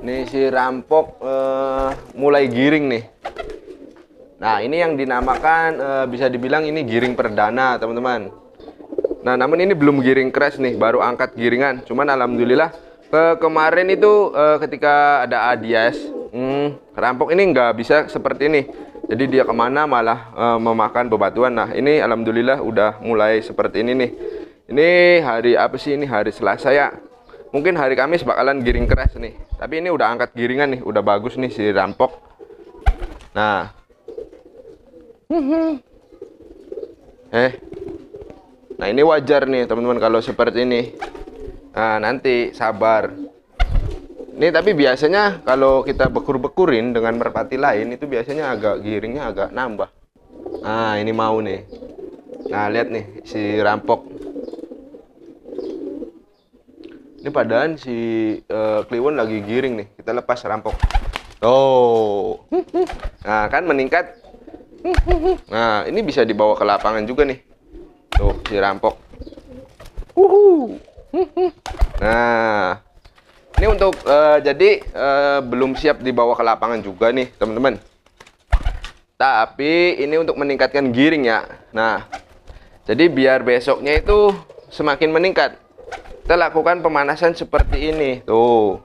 Nih si rampok mulai giring nih. Nah, ini yang dinamakan bisa dibilang ini giring perdana, teman-teman. Nah, namun ini belum giring keras nih, baru angkat giringan. Cuman alhamdulillah kemarin itu ketika ada Adias, rampok ini nggak bisa seperti ini. Jadi dia kemana malah memakan bebatuan. Nah, ini alhamdulillah udah mulai seperti ini nih. Ini hari apa sih? Ini hari Selasa ya. Mungkin hari Kamis bakalan giring keras nih. Tapi ini udah angkat giringan nih, udah bagus nih si rampok. Nah. Nah, ini wajar nih, teman-teman, kalau seperti ini. Nah, nanti sabar. Ini tapi biasanya kalau kita bekur-bekurin dengan merpati lain itu biasanya agak giringnya agak nambah. Nah, ini mau nih. Nah, lihat nih si rampok. Ini padahal si kliwon lagi giring nih. Kita lepas rampok. Oh. Nah, kan meningkat. Nah, ini bisa dibawa ke lapangan juga nih. Tuh, si rampok. Nah, ini untuk jadi belum siap dibawa ke lapangan juga nih, teman-teman. Tapi ini untuk meningkatkan giring ya. Nah, jadi biar besoknya itu semakin meningkat, kita lakukan pemanasan seperti ini. Tuh.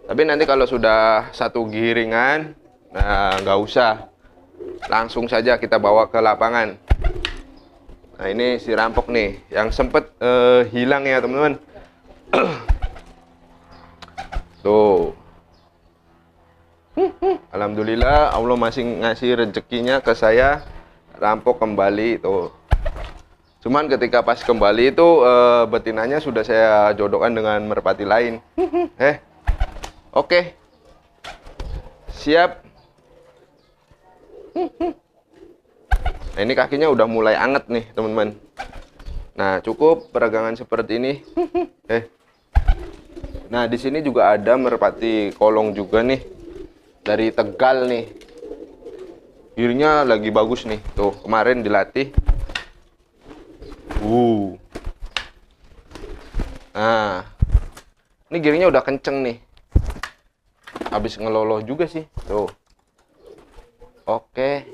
Tapi nanti kalau sudah satu giringan, nah nggak usah. Langsung saja kita bawa ke lapangan. Nah, ini si rampok nih yang sempet hilang ya, teman-teman. Tuh. Alhamdulillah Allah masih ngasih rezekinya ke saya, rampok kembali tuh. Cuman ketika pas kembali itu betinanya sudah saya jodohkan dengan merpati lain. Oke. Siap. Nah, ini kakinya udah mulai anget nih, teman-teman. Nah, cukup peregangan seperti ini. Nah, di sini juga ada merpati kolong juga nih. Dari Tegal nih. Giringnya lagi bagus nih. Tuh, kemarin dilatih. Nah, ini giringnya udah kenceng nih. Habis ngeloloh juga sih. Tuh. Oke.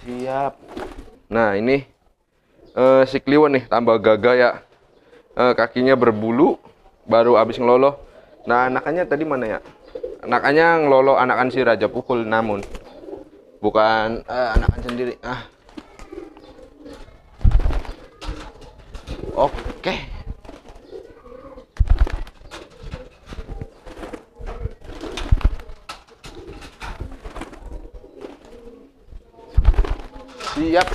Siap. Nah, ini si kliwon nih tambah gagah ya. Kakinya berbulu, baru habis ngeloloh. Nah, anakannya tadi mana ya? Anakannya ngeloloh anakan si Raja Pukul, namun bukan anakan sendiri. Oke. Siap.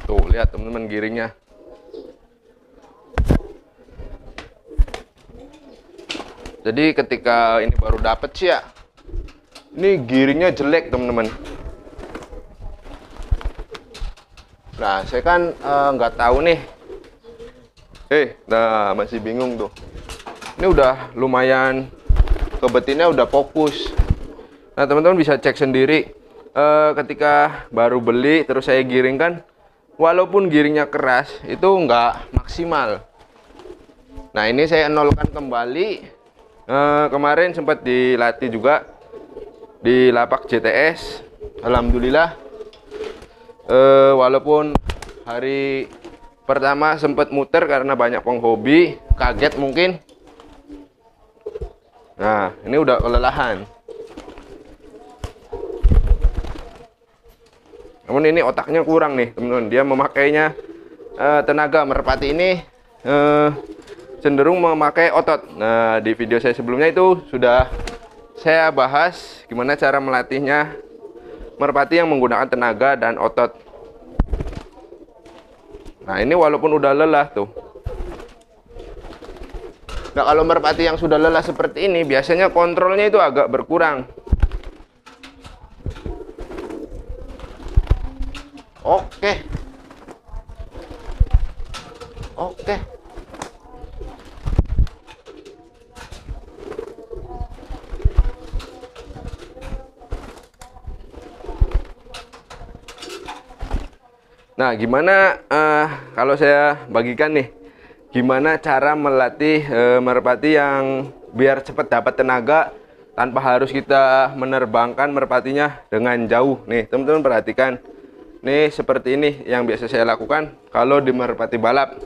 Tuh lihat teman-teman giringnya. Jadi ketika ini baru dapet sih ya, ini giringnya jelek, teman-teman. Nah, saya kan nggak tahu nih. Nah masih bingung tuh. Ini udah lumayan, ke betinnya udah fokus. Nah, teman-teman bisa cek sendiri. Ketika baru beli terus saya giringkan, walaupun giringnya keras itu nggak maksimal. Nah, ini saya nolkan kembali. Kemarin sempat dilatih juga di lapak JTS. Alhamdulillah, walaupun hari pertama sempat muter karena banyak penghobi, kaget mungkin. Nah, ini udah kelelahan. Namun ini otaknya kurang nih, teman-teman. Dia memakainya tenaga merpati ini cenderung memakai otot. Nah, di video saya sebelumnya itu sudah saya bahas gimana cara melatihnya merpati yang menggunakan tenaga dan otot. Nah, ini walaupun udah lelah tuh. Nah, kalau merpati yang sudah lelah seperti ini biasanya kontrolnya itu agak berkurang. Oke. Nah, gimana kalau saya bagikan nih, gimana cara melatih merpati yang biar cepat dapat tenaga tanpa harus kita menerbangkan merpatinya dengan jauh. Nih, teman-teman perhatikan. Nih, seperti ini yang biasa saya lakukan kalau di merpati balap.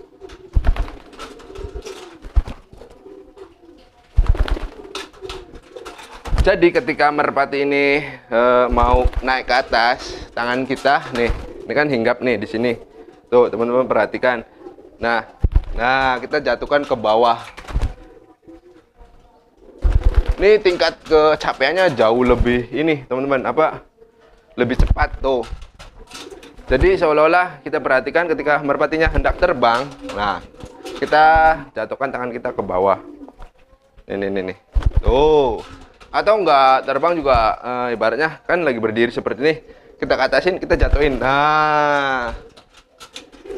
Jadi ketika merpati ini mau naik ke atas, tangan kita nih, ini kan hinggap nih di sini. Tuh, teman-teman perhatikan. Nah, kita jatuhkan ke bawah. Ini tingkat kecapeannya jauh lebih ini, teman-teman, lebih cepat tuh. Jadi seolah-olah kita perhatikan ketika merpatinya hendak terbang. Nah, kita jatuhkan tangan kita ke bawah. Nih. Tuh. Atau enggak terbang juga, ibaratnya kan lagi berdiri seperti ini, kita ke atasin, kita jatuhin. Nah,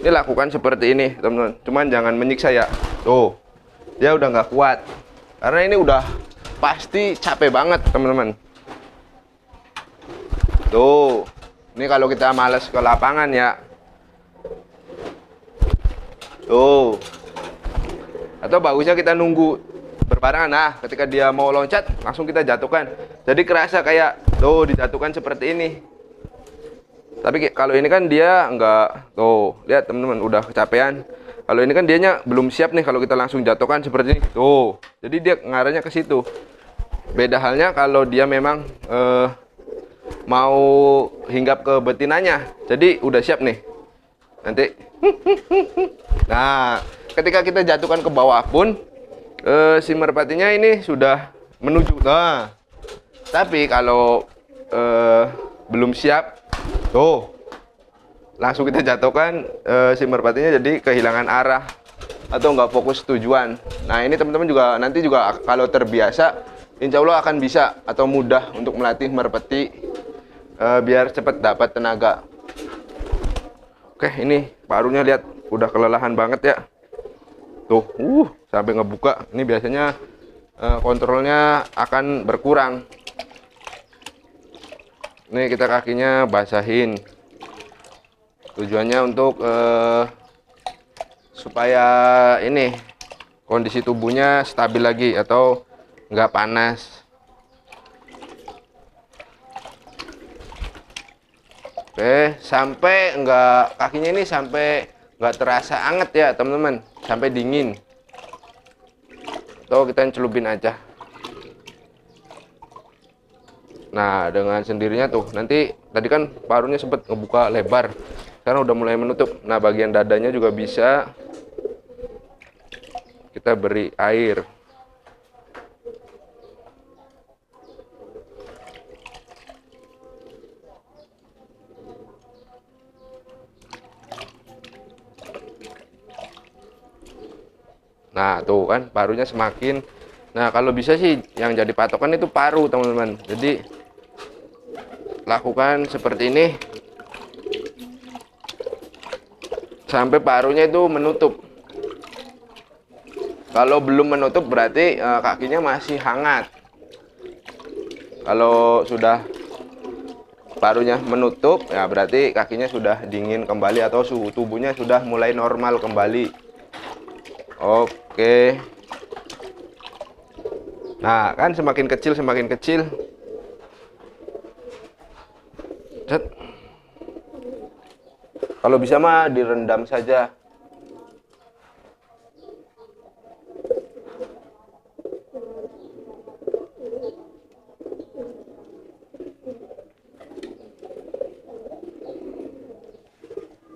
ini lakukan seperti ini, teman-teman. Cuman jangan menyiksa ya. Tuh, dia udah nggak kuat karena ini udah pasti capek banget, teman-teman. Tuh, ini kalau kita males ke lapangan ya. Tuh, atau bagusnya kita nunggu berbarengan. Nah, ketika dia mau loncat langsung kita jatuhkan, jadi kerasa kayak tuh dijatuhkan seperti ini. Tapi kalau ini kan dia enggak, tuh lihat teman-teman udah kecapean. Kalau ini kan dianya belum siap nih, kalau kita langsung jatuhkan seperti ini tuh, jadi dia ngarahnya ke situ. Beda halnya kalau dia memang mau hinggap ke betinanya, jadi udah siap nih nanti. Nah, ketika kita jatuhkan ke bawah pun si merpatinya ini sudah menuju. Nah, tapi kalau belum siap, tuh langsung kita jatuhkan, si merpatinya jadi kehilangan arah atau nggak fokus tujuan. Nah, ini teman-teman juga nanti juga kalau terbiasa, insya Allah akan bisa atau mudah untuk melatih merpati biar cepat dapat tenaga. Oke, ini parunya lihat udah kelelahan banget ya. Tuh, sampai ngebuka. Ini biasanya kontrolnya akan berkurang. Nih kita kakinya basahin. Tujuannya untuk supaya ini kondisi tubuhnya stabil lagi atau nggak panas. Oke, sampai kakinya ini sampai nggak terasa anget ya, teman-teman. Sampai dingin. Tuh, kita celupin aja. Nah, dengan sendirinya tuh, nanti tadi kan parunya sempat ngebuka lebar, sekarang udah mulai menutup. Nah, bagian dadanya juga bisa kita beri air. Nah, tuh kan parunya semakin. Nah, kalau bisa sih yang jadi patokan itu paru, teman-teman. Jadi lakukan seperti ini sampai parunya itu menutup. Kalau belum menutup berarti kakinya masih hangat. Kalau sudah parunya menutup, ya berarti kakinya sudah dingin kembali atau suhu tubuhnya sudah mulai normal kembali. Oke. Nah, kan semakin kecil. Set. Kalau bisa mah direndam saja.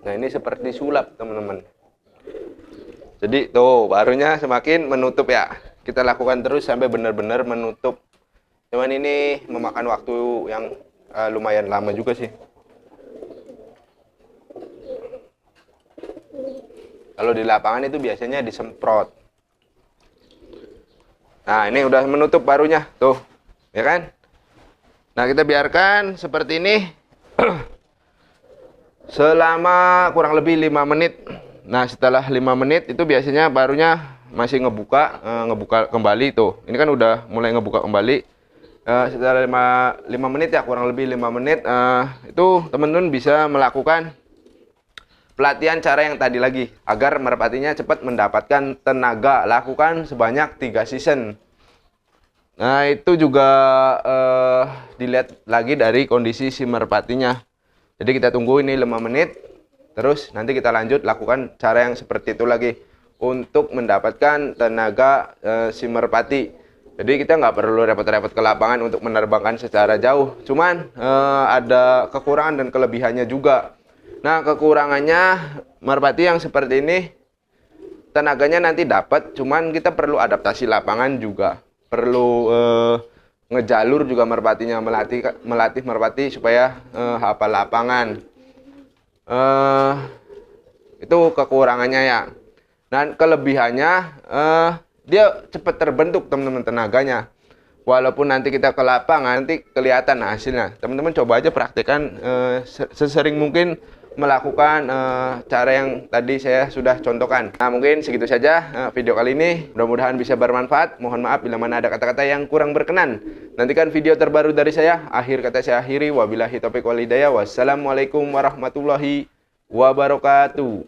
Nah, ini seperti sulap, teman-teman. Jadi tuh parunya semakin menutup ya. Kita lakukan terus sampai benar-benar menutup. Cuman ini memakan waktu yang lumayan lama juga sih. Kalau di lapangan itu biasanya disemprot. Nah, ini udah menutup parunya tuh, ya kan? Nah, kita biarkan seperti ini selama kurang lebih 5 menit. Nah, setelah 5 menit itu biasanya parunya masih ngebuka kembali tuh. Ini kan udah mulai ngebuka kembali. Setelah 5 menit ya, kurang lebih 5 menit, itu teman-teman bisa melakukan pelatihan cara yang tadi lagi agar merpatinya cepat mendapatkan tenaga. Lakukan sebanyak 3 season. Nah, itu juga dilihat lagi dari kondisi si merpatinya. Jadi kita tunggu ini 5 menit. Terus nanti kita lanjut lakukan cara yang seperti itu lagi untuk mendapatkan tenaga si merpati. Jadi kita nggak perlu repot-repot ke lapangan untuk menerbangkan secara jauh. Cuman ada kekurangan dan kelebihannya juga. Nah, kekurangannya merpati yang seperti ini tenaganya nanti dapat, cuman kita perlu adaptasi lapangan juga. Perlu ngejalur juga merpatinya, melatih merpati supaya hafal lapangan. Itu kekurangannya ya. Dan kelebihannya dia cepat terbentuk teman-teman tenaganya. Walaupun nanti kita ke lapangan nanti kelihatan hasilnya. Teman-teman coba aja praktekkan sesering mungkin melakukan cara yang tadi saya sudah contohkan. Nah, mungkin segitu saja video kali ini. Mudah-mudahan bisa bermanfaat. Mohon maaf bila mana ada kata-kata yang kurang berkenan. Nantikan video terbaru dari saya. Akhir kata saya akhiri. Wabillahi taufiq wal hidayah. Wassalamualaikum warahmatullahi wabarakatuh.